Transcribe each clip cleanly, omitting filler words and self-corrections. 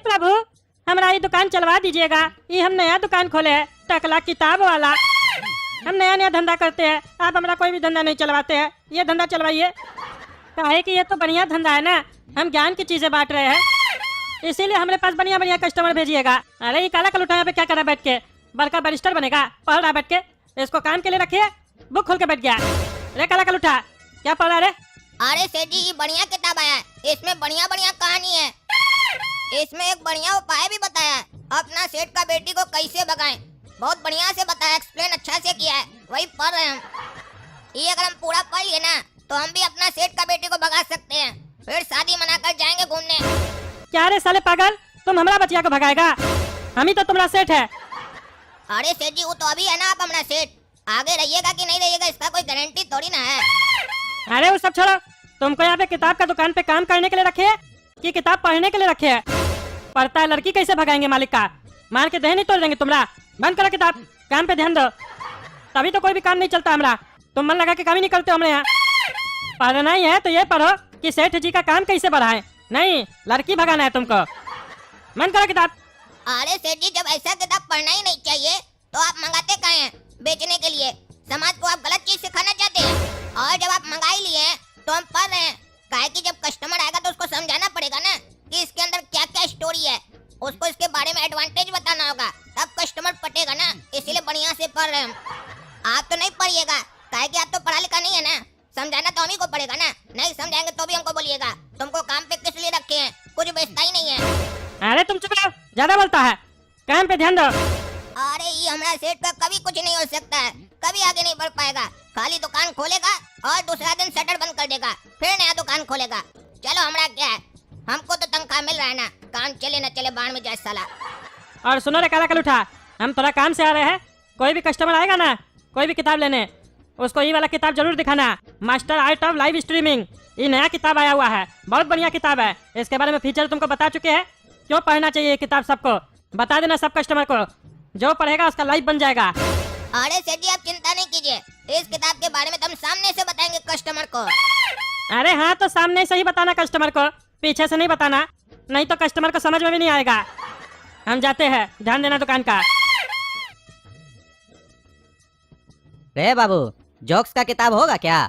प्रभु, हमारा ये दुकान चलवा दीजिएगा। ये हम नया दुकान खोले है, टकला किताब वाला। हम नया नया धंधा करते हैं, आप हमारा कोई भी धंधा नहीं चलवाते हैं। ये धंधा चलवाइए। काहे कि ये तो बढ़िया धंधा है ना, हम ज्ञान की चीजें बांट रहे हैं, इसीलिए हमारे पास बढ़िया बढ़िया कस्टमर भेजिएगा। अरे ये काला कलूटा यहाँ पे क्या कर रहा है बैठ के? बड़का बैरिस्टर बनेगा, पढ़ रहा बैठ के। इसको काम के लिए रखिए, बुक खोल के बैठ गया। अरे काला कलूटा, क्या पढ़ रहा है? अरे सेठ जी, ये बढ़िया किताब आया है, इसमें बढ़िया बढ़िया कहानी है। इसमें एक बढ़िया उपाय भी बताया है, अपना सेठ का बेटी को कैसे भगाएं। बहुत बढ़िया से बताया, एक्सप्लेन अच्छा से किया है, वही पढ़ रहे हैं हम। ये अगर हम पूरा पढ़ लिए ना तो हम भी अपना सेठ का बेटी को भगा सकते हैं, फिर शादी मनाकर जाएंगे घूमने। क्या रे साले पागल, तुम हमारा बचिया को भगाएगा? हम ही तो तुम्हारा सेठ है। अरे सेठ जी, वो तो अभी है ना आप हमारा सेठ, आगे रहिएगा कि नहीं रहिएगा इसका कोई गारंटी थोड़ी ना है। अरे वो सब छोड़ो, तुमको यहाँ पे किताब का दुकान पे काम करने के लिए रखे है कि किताब पढ़ने के लिए रखे है? पढ़ता है लड़की कैसे भगाएंगे मालिक का? मार के दह नहीं तोड़ देंगे तुम्हारा। बंद करो किताब, काम पे ध्यान दो, तभी तो कोई भी काम नहीं चलता हमारा। तुम मन लगा के काम ही नहीं करते हमारे यहाँ। पढ़ना ही है तो ये पढ़ो कि सेठ जी का काम कैसे बढ़ाएं, नहीं लड़की भगाना है तुमको। बंद करो किताब। अरे सेठ जी, जब ऐसा किताब पढ़ना ही नहीं चाहिए तो आप मंगाते काहे हैं बेचने के लिए? समाज को आप गलत चीज सिखाना चाहते हैं। और जब आप मंगा ही लिए हैं तो हम पढ़ रहे हैं, काहे कि जब कस्टमर आएगा तो उसको समझाना पड़ेगा ना कि इसके अंदर क्या क्या स्टोरी है, उसको इसके बारे में एडवांटेज बताना होगा, तब कस्टमर पटेगा ना। इसीलिए बढ़िया से पढ़ रहे हैं हम। आप तो नहीं पढ़िएगा, काहे कि आप तो पढ़ा लिखा नहीं है ना, समझाना तो हम ही को पड़ेगा ना। नहीं समझाएंगे तो भी हमको बोलिएगा, तुमको काम पे किस लिए रखे हैं, कुछ बेचता ही नहीं है। अरे तुम चुप रहो, ज्यादा बोलता है, काम पे ध्यान दो। अरे ये हमारा सेठ का कभी कुछ नहीं हो सकता है, कभी आगे नहीं बढ़ पाएगा। खाली दुकान खोलेगा और दूसरा दिन शटर बंद कर देगा, फिर नया दुकान खोलेगा। चलो हमारा क्या है, हमको तो तनख्वाह मिल रहा है ना, काम चले न चले बाढ़ में जाए साला। और सुनो रे काला कलूठा, हम थोड़ा काम से आ रहे हैं, कोई भी कस्टमर आएगा ना कोई भी किताब लेने, उसको ये वाला किताब जरूर दिखाना, master art of live streaming. ये नया किताब आया हुआ है, बहुत बढ़िया किताब है। इसके बारे में फीचर तुमको बता चुके हैं, क्यों पढ़ना चाहिए ये किताब सबको। बता देना सब कस्टमर को, जो पढ़ेगा उसका लाइफ बन जाएगा। अरे सेठ जी, आप चिंता नहीं कीजिए, इस किताब के बारे में तो हम सामने से बताएंगे कस्टमर को। अरे हाँ, तो सामने से ही बताना कस्टमर को, पीछे से नहीं बताना, नहीं तो कस्टमर को समझ में भी नहीं आएगा। हम जाते हैं, ध्यान देना दुकान का। रे बाबू, जोक्स का किताब होगा क्या?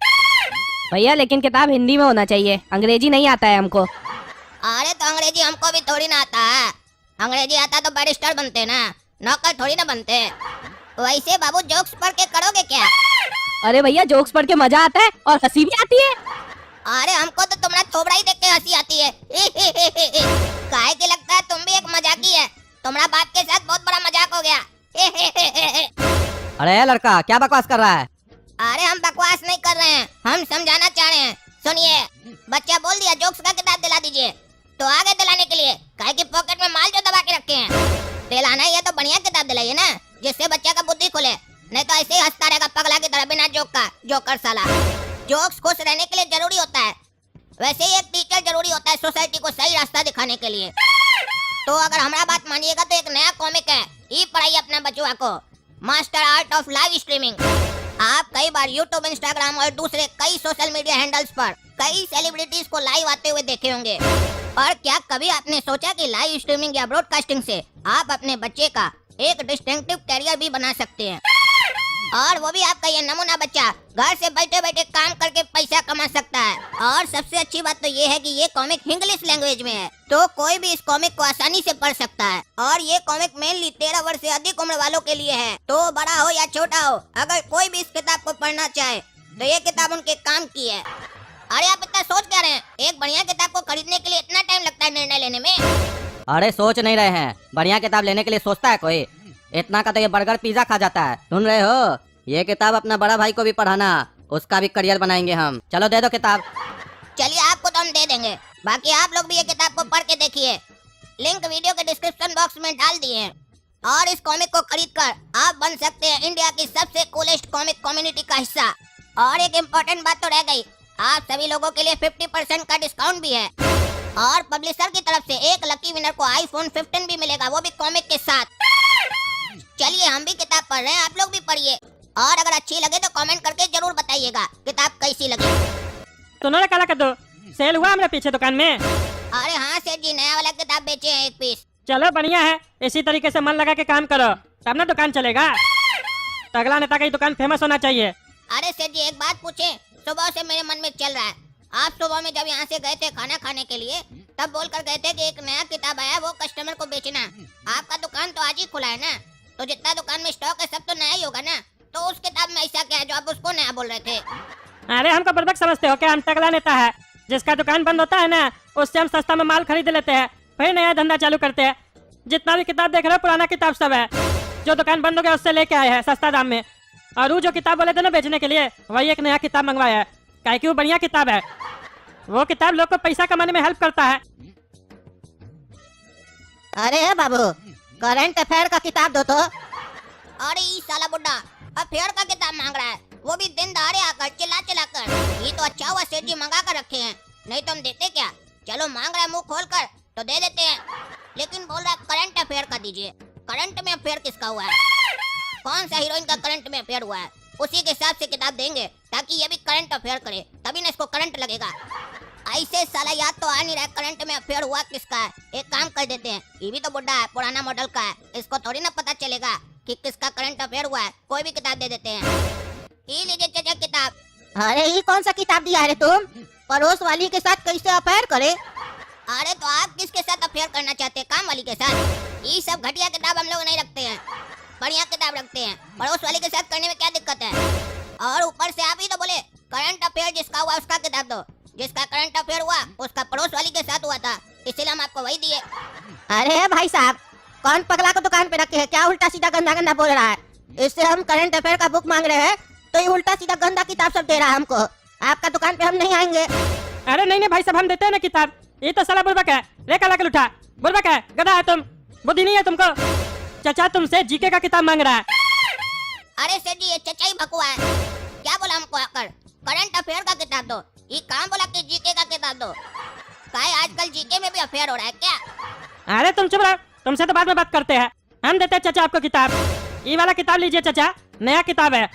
भैया लेकिन किताब हिंदी में होना चाहिए, अंग्रेजी नहीं आता है हमको। अरे तो अंग्रेजी हमको भी थोड़ी ना आता है, अंग्रेजी आता तो बैरिस्टर बनते ना, नौकर थोड़ी ना बनते। वैसे बाबू, जोक्स पढ़ के करोगे क्या? अरे भैया, जोक्स पढ़ के मजा आता है और हंसी भी आती है। अरे हमको तो तुम्हारा थोबड़ा ही देख के हंसी आती है। काहे के लगता है तुम भी एक मजाकी है, तुम्हारा बाप के साथ बहुत बड़ा मजाक हो गया। अरे लड़का, क्या बकवास कर रहा है? अरे हम बकवास नहीं कर रहे हैं, हम समझाना चाह रहे हैं। सुनिए, बच्चा बोल दिया जोक्स का किताब दिला दीजिए, तो आगे दिलाने के लिए, काहे कि पॉकेट में माल जो दबा के रखे हैं, दिलाना ही है तो बढ़िया किताब दिलाइए ना, जिससे बच्चा का बुद्धि खुले, नहीं तो ऐसे ही हंसता रहेगा पगला की तरह बिना जोक का। जोकर साला। जोक्स खुश रहने के लिए जरूरी होता है, वैसे ही एक टीचर जरूरी होता है सोसाइटी को सही रास्ता दिखाने के लिए। तो अगर हमारा बात मानिएगा तो एक नया कॉमिक है, ये पढ़ाइए अपना बचुआ को, master art of live streaming. आप कई बार यूट्यूब, इंस्टाग्राम और दूसरे कई सोशल मीडिया हैंडल्स पर कई सेलिब्रिटीज को लाइव आते हुए देखे होंगे। और क्या कभी आपने सोचा कि लाइव स्ट्रीमिंग या ब्रॉडकास्टिंग से आप अपने बच्चे का एक डिस्टिंक्टिव कैरियर भी बना सकते हैं, और वो भी आपका ये नमूना बच्चा घर से बैठे बैठे काम करके पैसा कमा सकता है। और सबसे अच्छी बात तो ये है कि ये कॉमिक इंग्लिश लैंग्वेज में है, तो कोई भी इस कॉमिक को आसानी से पढ़ सकता है। और ये कॉमिक मेनली 13 वर्ष से अधिक उम्र वालों के लिए है, तो बड़ा हो या छोटा हो, अगर कोई भी इस किताब को पढ़ना चाहे तो ये किताब उनके काम की है। अरे आप इतना सोच क्या रहे हैं, एक बढ़िया किताब को खरीदने के लिए इतना टाइम लगता है निर्णय लेने में? अरे सोच नहीं रहे हैं, बढ़िया किताब लेने के लिए सोचता है कोई? इतना का तो ये बर्गर पिज्जा खा जाता है। सुन रहे हो, ये किताब अपना बड़ा भाई को भी पढ़ाना, उसका भी करियर बनाएंगे हम। चलो दे दो किताब। चलिए, आपको तो हम दे देंगे, बाकी आप लोग भी ये किताब को पढ़ के देखिए, लिंक वीडियो के डिस्क्रिप्शन बॉक्स में डाल दिए हैं। और इस कॉमिक को खरीदकर आप बन सकते हैं इंडिया की सबसे कूलेस्ट कॉमिक कम्युनिटी का हिस्सा। और एक इम्पोर्टेंट बात तो रह गई, आप सभी लोगों के लिए 50% का डिस्काउंट भी है, और पब्लिशर की तरफ से एक लकी विनर को iPhone 15 भी मिलेगा, वो भी कॉमिक के साथ। चलिए, हम भी किताब पढ़ रहे हैं, आप लोग भी पढ़िए, और अगर अच्छी लगे तो कमेंट करके जरूर बताइएगा किताब कैसी लगी। सुनो रे काला कद्दू, सेल हुआ हमारे पीछे दुकान में? अरे हाँ सेठ जी, नया वाला किताब बेचे हैं 1 पीस। चलो बढ़िया है, इसी तरीके से मन लगा के काम करो तब ना दुकान चलेगा। तगड़ा नेता की दुकान फेमस होना चाहिए। अरे सेठ जी एक बात पूछे, सुबह से मेरे मन में चल रहा है। आप सुबह में जब यहाँ से गए थे खाना खाने के लिए, तब बोल कर गए थे कि एक नया किताब आया वो कस्टमर को बेचना। आपका दुकान तो आज ही खुला है ना, तो जितना दुकान में स्टॉक है सब तो नया ही होगा ना। तो उस किताब में ऐसा क्या है जो आप उसको नया बोल रहे थे? अरे हमको बर्बक समझते हो क्या? हम तगड़ा नेता है, जिसका दुकान बंद होता है ना उससे हम सस्ता में माल खरीद लेते हैं, फिर नया धंधा चालू करते हैं। जितना भी किताब देख रहे हो पुराना किताब सब है, जो दुकान बंद हो गया उससे लेके आए हैं सस्ता दाम में। और वो जो किताब बोले थे ना बेचने के लिए, वही एक नया किताब मंगवाया है, काहे कि वो बढ़िया किताब है। वो किताब लोग को पैसा कमाने में हेल्प करता है। अरे बाबू करंट अफेयर का किताब दो तो। अरे ये साला बुड्ढा अफेयर का किताब मांग रहा है, वो भी दिन दहाड़े आकर चिल्ला चिल्ला कर। ये तो अच्छा हुआ सेठ जी मंगा कर रखे हैं, नहीं तो हम देते क्या। चलो मांग रहा है मुंह खोल कर तो दे देते हैं, लेकिन बोल रहा है करंट अफेयर का दीजिए। करंट में अफेयर किसका हुआ है? कौन सा हीरोइन का करंट में अफेयर हुआ है? उसी के हिसाब से किताब देंगे ताकि ये भी करंट अफेयर करे, तभी ना इसको करंट लगेगा। ऐसे साला याद तो आ नहीं रहा करंट में अफेयर हुआ किसका है। एक काम कर देते हैं, ये भी तो बुड्ढा है, पुराना मॉडल का है, इसको थोड़ी ना पता चलेगा कि किसका करंट अफेयर हुआ है। कोई भी किताब दे देते हैं। ये लीजिए चाचा किताब। अरे ये कौन सा किताब दिया है तुम? पड़ोस वाली के साथ कैसे अफेयर करे? अरे तो आप किसके साथ अफेयर करना चाहते हैं? काम वाली के साथ? ये सब घटिया किताब हम लोग नहीं रखते हैं, बढ़िया किताब रखते हैं। पड़ोस वाली के साथ करने में क्या दिक्कत है? और ऊपर से आप ही तो बोले करंट अफेयर जिसका हुआ उसका किताब दो। जिसका करंट अफेयर हुआ उसका पड़ोस वाली के साथ हुआ था, इसलिए हम आपको वही दिए। अरे भाई साहब कौन पगला को दुकान पे रखे है? क्या उल्टा सीधा गंदा गंदा बोल रहा है? इससे हम करंट अफेयर का बुक मांग रहे हैं तो ये उल्टा सीधा गंदा किताब सब दे रहा है हमको। आपका दुकान पे हम नहीं आएंगे। अरे नहीं नहीं भाई साहब, हम देते हैं ना किताब। ये तो साला बुर्बक है, ले काला के उठा। बुर्बक है, गधा है तुम, बुद्धि नहीं है तुमको। चाचा तुमसे जीके का किताब मांग रहा है। अरे सेठ जी ये चचा ही भकुआ है, क्या बोला हमको आकर करंट अफेयर का किताब दो। ये काम बोला कि जीके का किताब दो। काहे आजकल जीके में भी अफेयर हो रहा है क्या? अरे तुम चुप रहो, तुमसे तो बाद में बात करते हैं। हम देते हैं चाचा आपको किताब। ये वाला किताब लीजिए चाचा, नया किताब है।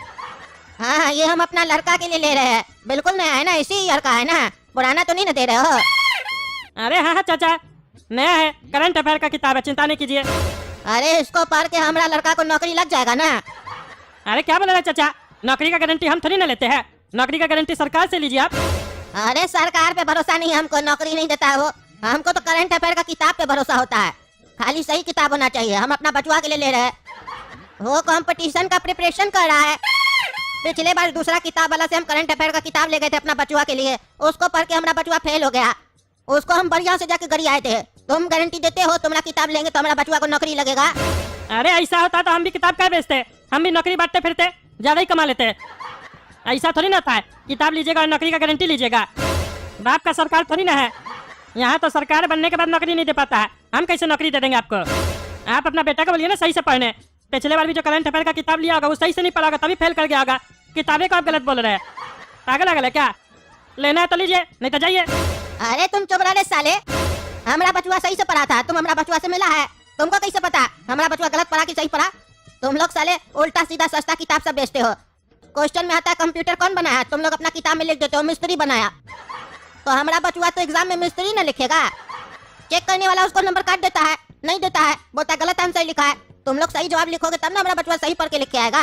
हाँ ये हम अपना लड़का के लिए ले रहे हैं, बिल्कुल नया है ना, इसी ईयर का है ना, पुराना तो नहीं ना दे रहे हो? अरे हाँ हाँ चाचा, नया है, करंट अफेयर का किताब है, चिंता नहीं कीजिए। अरे इसको पढ़ के हमारा लड़का को नौकरी लग जाएगा ना। अरे क्या बोल रहे हैं चाचा, नौकरी का गारंटी हम थोड़ी ना लेते हैं, नौकरी का गारंटी सरकार से लीजिए आप। अरे सरकार पे भरोसा नहीं, हमको नौकरी नहीं देता है वो। हमको तो करंट अफेयर का किताब पे भरोसा होता है, खाली सही किताब होना चाहिए। हम अपना बचवा के लिए ले रहे हैं, वो कंपटीशन का प्रिपरेशन कर रहा है। पिछले बार दूसरा किताब वाला से हम करंट अफेयर का किताब ले गए थे अपना बचवा के लिए, उसको पढ़ के हमारा बचवा फेल हो गया। उसको हम बढ़िया से जाके गरी आए थे। तुम गारंटी देते हो तुम्हारा किताब लेंगे तो हमारा बचवा को नौकरी लगेगा? अरे ऐसा होता तो हम भी किताब क्या बेचते, हम भी नौकरी बांटते फिरते, ज्यादा ही कमा लेते। ऐसा थोड़ी ना था, किताब लीजिएगा और नौकरी का गारंटी लीजिएगा। बाप का सरकार थोड़ी ना है, यहाँ तो सरकार बनने के बाद नौकरी नहीं दे पाता है। हम कैसे नौकरी दे देंगे आपको? आप अपना बेटा को बोलिए ना सही से पढ़ने। पिछले बार भी जो करंट अफेयर का किताब लिया होगा वो सही से नहीं पढ़ा होगा, तभी फेल कर गया होगा। किताबें को आप गलत बोल रहे हैं, पागल अगल है क्या? लेना है तो लीजिए, नहीं तो जाइए। अरे तुम चुप रहे साले, हमारा बचवा सही से पढ़ा था, तुम हमारा बचवा से मिला है, तुमको कैसे पता हमारा बचवा गलत पढ़ा कि सही पढ़ा? तुम लोग साले उल्टा सीधा सस्ता किताब सब बेचते हो। क्वेश्चन में आता है कंप्यूटर कौन बनाया, तुम लोग अपना किताब में लिख देते हो मिस्त्री बनाया। तो हमारा बचवा तो एग्जाम में मिस्त्री न लिखेगा, चेक करने वाला उसको नंबर काट देता है, नहीं देता है, बोलता गलत आंसर लिखा है। तुम लोग सही जवाब लिखोगे तब ना हमारा बचवा सही पढ़ के लिख के आएगा।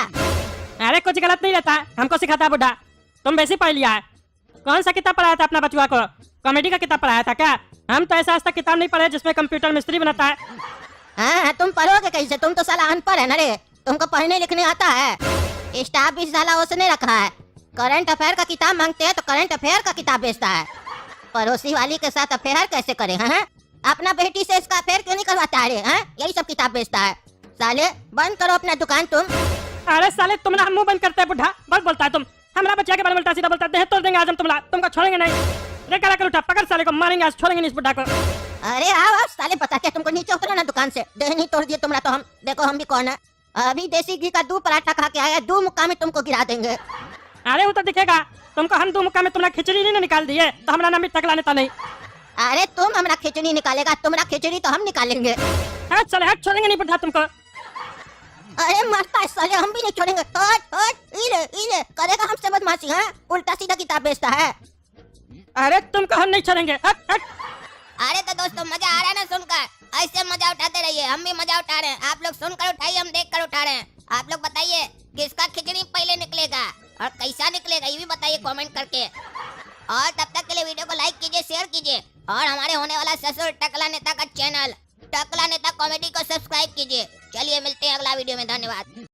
अरे कुछ गलत नहीं रहता, हमको सिखाता है बुढ़ा, तुम वैसे पढ़ लिया है। कौन सा किताब पढ़ाया था अपना बचवा को? कॉमेडी का किताब पढ़ाया था क्या? हम तो ऐसा आज तक किताब नहीं पढ़े जिसमें कंप्यूटर मिस्त्री बनाता है। हाँ तुम पढ़ोगे कैसे, तुम तो साला अनपढ़ है ना रे, तुमको पढ़ने लिखने आता है? स्टाफ भी साला उसने रखा है, करंट अफेयर का किताब मांगते हैं तो करंट अफेयर का किताब बेचता है। पड़ोसी वाली के साथ अफेयर कैसे करे? हाँ अपना बेटी से इसका अफेयर क्यों नहीं करवाता है? हाँ यही सब किताब बेचता है। साले बंद करो अपना दुकान तुम। अरे साले तुमने हम मुंह बंद करते हैं बुढ़ा, बहुत बोलता है तुम। हमारा बच्चा के बारे में उल्टा सीधा बोलता है, तोड़ देंगे आज हम तुमको छोड़ेंगे नहीं। रे काला कर उठा, पकड़ साले को, मारेंगे आज, छोड़ेंगे नहीं इस बुढ़ा को। अरे आओ साले बता के तुमको नीचे उतरो ना दुकान से, देह नहीं तोड़ दिए तुम्हारा तो हम, देखो हम भी कौन है। अभी देसी घी का 2 पराठा खा के आया, 2 मुक्का में तुमको गिरा देंगे। अरे वो तो दिखेगा तुमको, हम 2 मुक्का में तुम्हारा खिचड़ी नहीं निकाल दिए तो हमारा नाम भी तकला नेता नहीं। अरे तुम हमारा खिचड़ी निकालेगा, तुम्हारा खिचड़ी तो हम निकालेंगे। हट साले हट, छोड़ेंगे नहीं बुढ़ा तुमको। अरे मरता है साले, हम भी नहीं छोड़ेंगे। हट हट, इले करेगा हमसे बदमाशी? हाँ उल्टा सीधा किताब बेचता है। अरे तुमको हम नहीं छोड़ेंगे, हट हट। अरे तो दोस्तों मजा आ रहा है ना सुनकर? ऐसे मजा उठाते रहिए, हम भी मजा उठा रहे हैं। आप लोग सुनकर उठाइए, हम देख कर उठा रहे हैं। आप लोग बताइए किसका खिचड़ी पहले निकलेगा और कैसा निकलेगा, ये भी बताइए कमेंट करके। और तब तक के लिए वीडियो को लाइक कीजिए, शेयर कीजिए और हमारे होने वाला ससुर टकला नेता का चैनल टकला नेता कॉमेडी को सब्सक्राइब कीजिए। चलिए मिलते हैं अगला वीडियो में, धन्यवाद।